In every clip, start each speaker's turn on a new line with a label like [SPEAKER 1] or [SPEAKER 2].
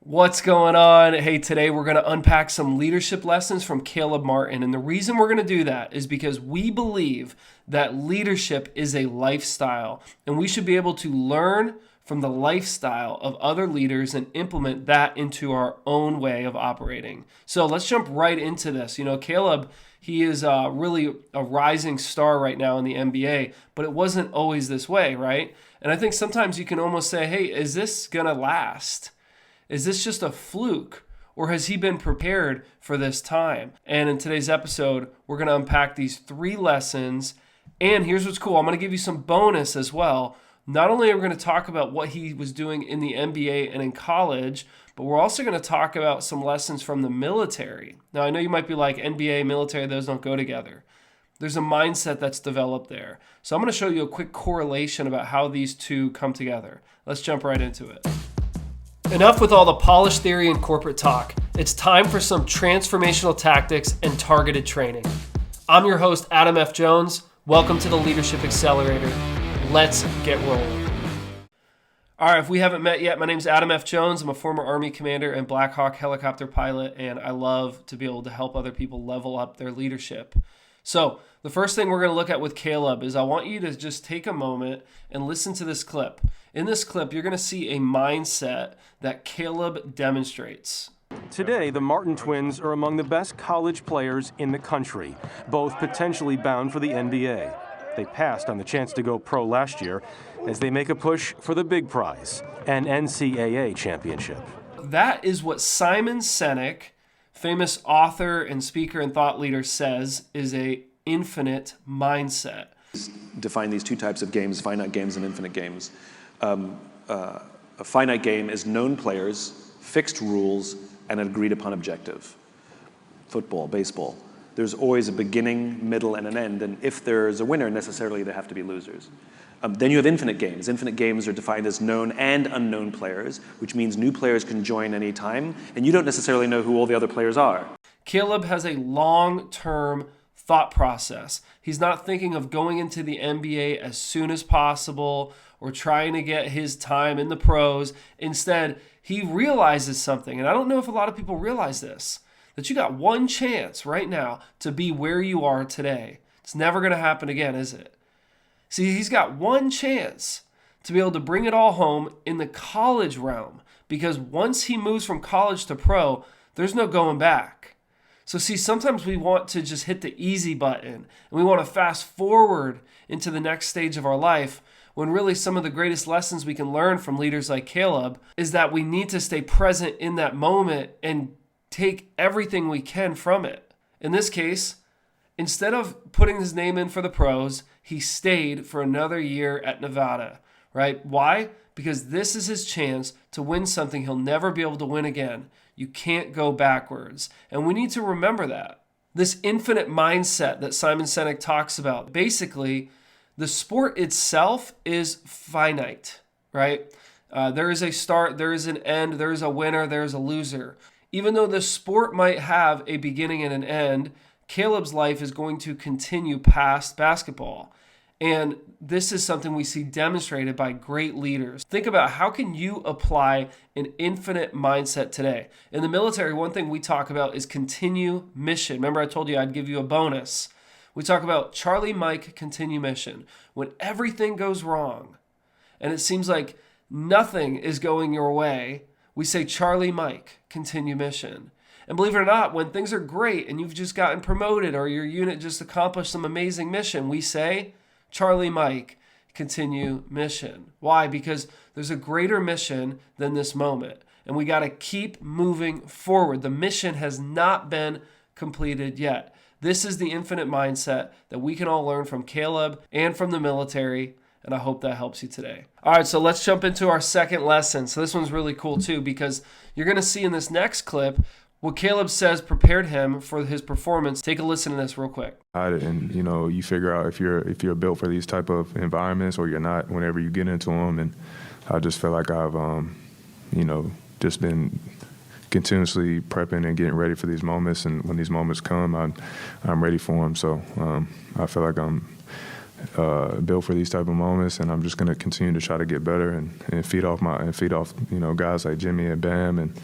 [SPEAKER 1] What's going on? Hey, today we're going to unpack some leadership lessons from Caleb Martin. And the reason we're going to do that is because we believe that leadership is a lifestyle, and we should be able to learn from the lifestyle of other leaders and implement that into our own way of operating. So let's jump right into this. Caleb, he is really a rising star right now in the NBA, but it wasn't always this way, right? And I think sometimes you can almost say, hey, is this going to last? Is this just a fluke, or has he been prepared for this time? And in today's episode, we're going to unpack these 3 lessons. And here's what's cool. I'm going to give you some bonus as well. Not only are we going to talk about what he was doing in the NBA and in college, but we're also going to talk about some lessons from the military. Now, I know you might be like, NBA, military, those don't go together. There's a mindset that's developed there. So I'm going to show you a quick correlation about how these two come together. Let's jump right into it. Enough with all the polished theory and corporate talk. It's time for some transformational tactics and targeted training. I'm your host, Adam F. Jones. Welcome to the Leadership Accelerator. Let's get rolling. All right, if we haven't met yet, my name is Adam F. Jones. I'm a former Army commander and Black Hawk helicopter pilot, and I love to be able to help other people level up their leadership. So the first thing we're going to look at with Caleb is I want you to just take a moment and listen to this clip. In this clip, you're going to see a mindset that Caleb demonstrates.
[SPEAKER 2] Today, the Martin twins are among the best college players in the country, both potentially bound for the NBA. They passed on the chance to go pro last year as they make a push for the big prize, an NCAA championship.
[SPEAKER 1] That is what Simon Sinek, famous author and speaker and thought leader, says is a infinite mindset.
[SPEAKER 3] Define these 2 types of games, finite games and infinite games. A finite game is known players, fixed rules, and an agreed upon objective. Football, baseball. There's always a beginning, middle, and an end, and if there's a winner, necessarily there have to be losers. Then you have infinite games. Infinite games are defined as known and unknown players, which means new players can join any time, and you don't necessarily know who all the other players are.
[SPEAKER 1] Caleb has a long-term thought process. He's not thinking of going into the NBA as soon as possible or trying to get his time in the pros. Instead, he realizes something, and I don't know if a lot of people realize this, that you got one chance right now to be where you are today. It's never going to happen again, is it? See, he's got one chance to be able to bring it all home in the college realm, because once he moves from college to pro, there's no going back. So see, sometimes we want to just hit the easy button and we want to fast forward into the next stage of our life, when really some of the greatest lessons we can learn from leaders like Caleb is that we need to stay present in that moment and take everything we can from it. In this case, instead of putting his name in for the pros, he stayed for another year at Nevada, right? Why? Because this is his chance to win something he'll never be able to win again. You can't go backwards. And we need to remember that. This infinite mindset that Simon Sinek talks about, basically, the sport itself is finite, right? There is a start, there is an end, there is a winner, there is a loser. Even though the sport might have a beginning and an end, Caleb's life is going to continue past basketball. And this is something we see demonstrated by great leaders. Think about, how can you apply an infinite mindset today? In the military, one thing we talk about is continue mission. Remember I told you I'd give you a bonus. We talk about Charlie Mike, continue mission. When everything goes wrong and it seems like nothing is going your way, we say Charlie Mike, continue mission. And believe it or not, when things are great and you've just gotten promoted or your unit just accomplished some amazing mission, we say Charlie Mike, continue mission. Why? Because there's a greater mission than this moment. And we got to keep moving forward. The mission has not been completed yet. This is the infinite mindset that we can all learn from Caleb and from the military, and I hope that helps you today. All right, so let's jump into our second lesson. So this one's really cool too, because you're going to see in this next clip what Caleb says prepared him for his performance. Take a listen to this real quick.
[SPEAKER 4] And you figure out if you're built for these type of environments or you're not whenever you get into them. And I just feel like I've just been continuously prepping and getting ready for these moments. And when these moments come, I'm ready for them. So I feel like I'm built for these type of moments, and I'm just going to continue to try to get better and feed off guys like Jimmy and Bam, and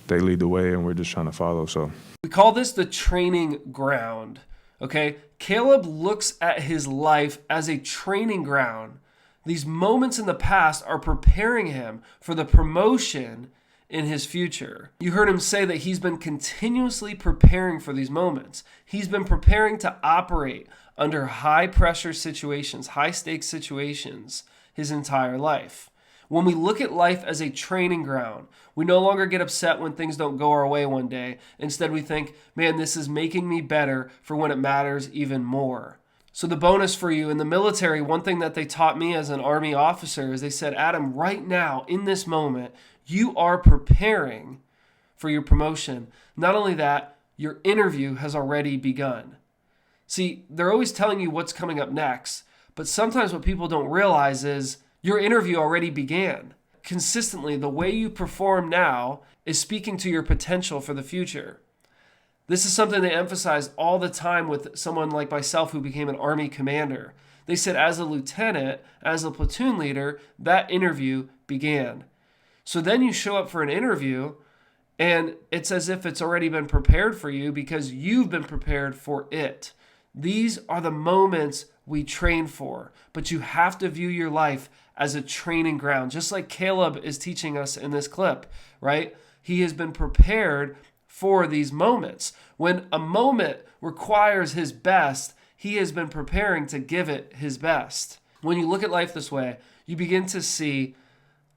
[SPEAKER 4] they lead the way, and we're just trying to follow. So
[SPEAKER 1] we call this the training ground. Okay, Caleb looks at his life as a training ground. These moments in the past are preparing him for the promotion in his future. You heard him say that he's been continuously preparing for these moments. He's been preparing to operate under high pressure situations, high stakes situations his entire life. When we look at life as a training ground, we no longer get upset when things don't go our way one day. Instead, we think, man, this is making me better for when it matters even more. So the bonus for you in the military, one thing that they taught me as an Army officer is they said, Adam, right now, in this moment, you are preparing for your promotion. Not only that, your interview has already begun. See, they're always telling you what's coming up next, but sometimes what people don't realize is your interview already began. Consistently, the way you perform now is speaking to your potential for the future. This is something they emphasize all the time with someone like myself who became an Army commander. They said as a lieutenant, as a platoon leader, that interview began. So then you show up for an interview and it's as if it's already been prepared for you because you've been prepared for it. These are the moments we train for, but you have to view your life as a training ground, just like Caleb is teaching us in this clip, right? He has been prepared for these moments. When a moment requires his best, he has been preparing to give it his best. When you look at life this way, you begin to see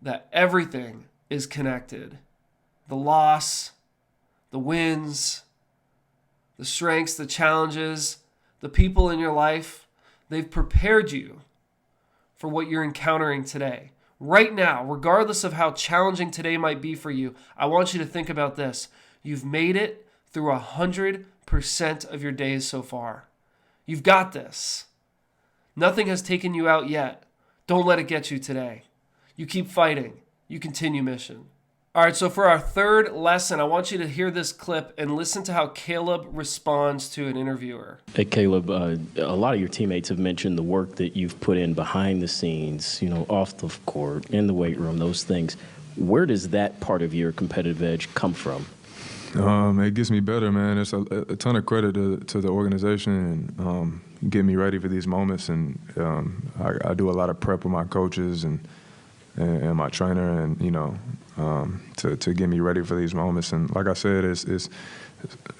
[SPEAKER 1] that everything is connected. The loss, the wins, the strengths, the challenges, the people in your life, they've prepared you for what you're encountering today. Right now, regardless of how challenging today might be for you, I want you to think about this. You've made it through 100% of your days so far. You've got this. Nothing has taken you out yet. Don't let it get you today. You keep fighting. You continue mission. All right, so for our third lesson, I want you to hear this clip and listen to how Caleb responds to an interviewer.
[SPEAKER 5] Hey, Caleb, a lot of your teammates have mentioned the work that you've put in behind the scenes, off the court, in the weight room, those things. Where does that part of your competitive edge come from?
[SPEAKER 4] It gets me better, man. It's a ton of credit to the organization and getting me ready for these moments. And I do a lot of prep with my coaches and my trainer, and to get me ready for these moments. And like I said, it's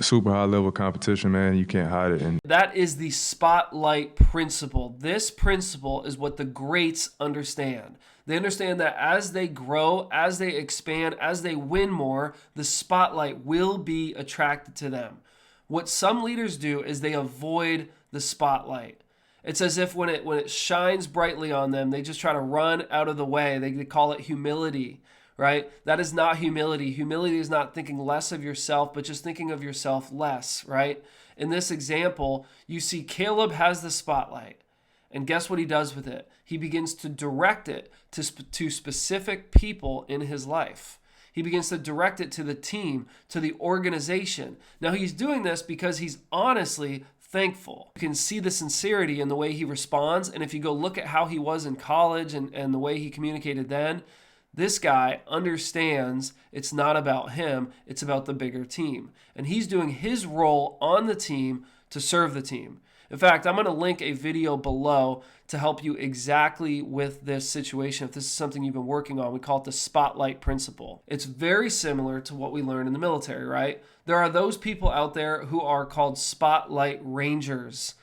[SPEAKER 4] super high level competition, man. You can't hide it. And
[SPEAKER 1] that is the spotlight principle. This principle is what the greats understand. They understand that as they grow, as they expand, as they win more, the spotlight will be attracted to them. What some leaders do is they avoid the spotlight. It's as if when it shines brightly on them, they just try to run out of the way. They call it humility, right? That is not humility. Humility is not thinking less of yourself, but just thinking of yourself less, right? In this example, you see Caleb has the spotlight. And guess what he does with it? He begins to direct it to specific people in his life. He begins to direct it to the team, to the organization. Now he's doing this because he's honestly thankful. You can see the sincerity in the way he responds. And if you go look at how he was in college and the way he communicated then, this guy understands it's not about him, it's about the bigger team. And he's doing his role on the team to serve the team. In fact, I'm going to link a video below to help you exactly with this situation. If this is something you've been working on, we call it the spotlight principle. It's very similar to what we learned in the military, right? There are those people out there who are called spotlight rangers.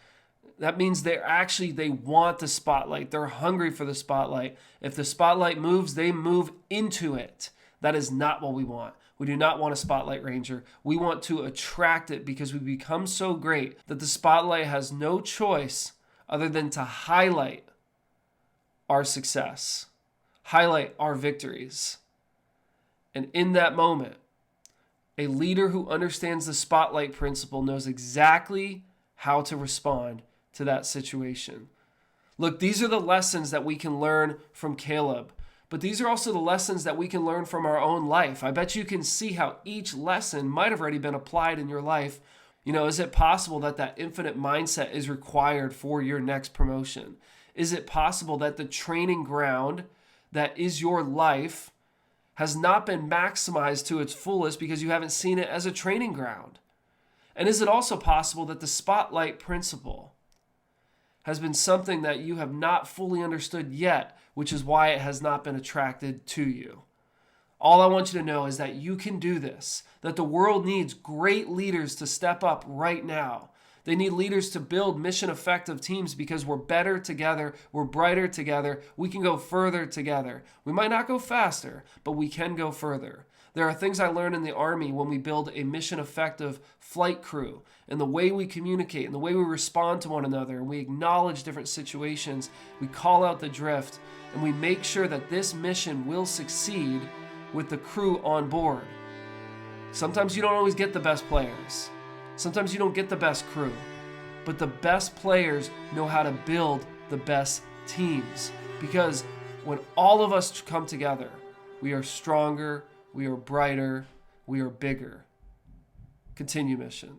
[SPEAKER 1] That means they want the spotlight. They're hungry for the spotlight. If the spotlight moves, they move into it. That is not what we want. We do not want a spotlight ranger. We want to attract it because we become so great that the spotlight has no choice other than to highlight our success, highlight our victories. And in that moment, a leader who understands the spotlight principle knows exactly how to respond to that situation. Look, these are the lessons that we can learn from Caleb. But these are also the lessons that we can learn from our own life. I bet you can see how each lesson might have already been applied in your life. Is it possible that that infinite mindset is required for your next promotion? Is it possible that the training ground that is your life has not been maximized to its fullest because you haven't seen it as a training ground? And is it also possible that the spotlight principle has been something that you have not fully understood yet, which is why it has not been attracted to you? All I want you to know is that you can do this, that the world needs great leaders to step up right now. They need leaders to build mission-effective teams because we're better together, we're brighter together, we can go further together. We might not go faster, but we can go further. There are things I learned in the Army when we build a mission-effective flight crew, and the way we communicate, and the way we respond to one another, and we acknowledge different situations, we call out the drift, and we make sure that this mission will succeed with the crew on board. Sometimes you don't always get the best players. Sometimes you don't get the best crew. But the best players know how to build the best teams. Because when all of us come together, we are stronger, we are brighter, we are bigger. Continue mission.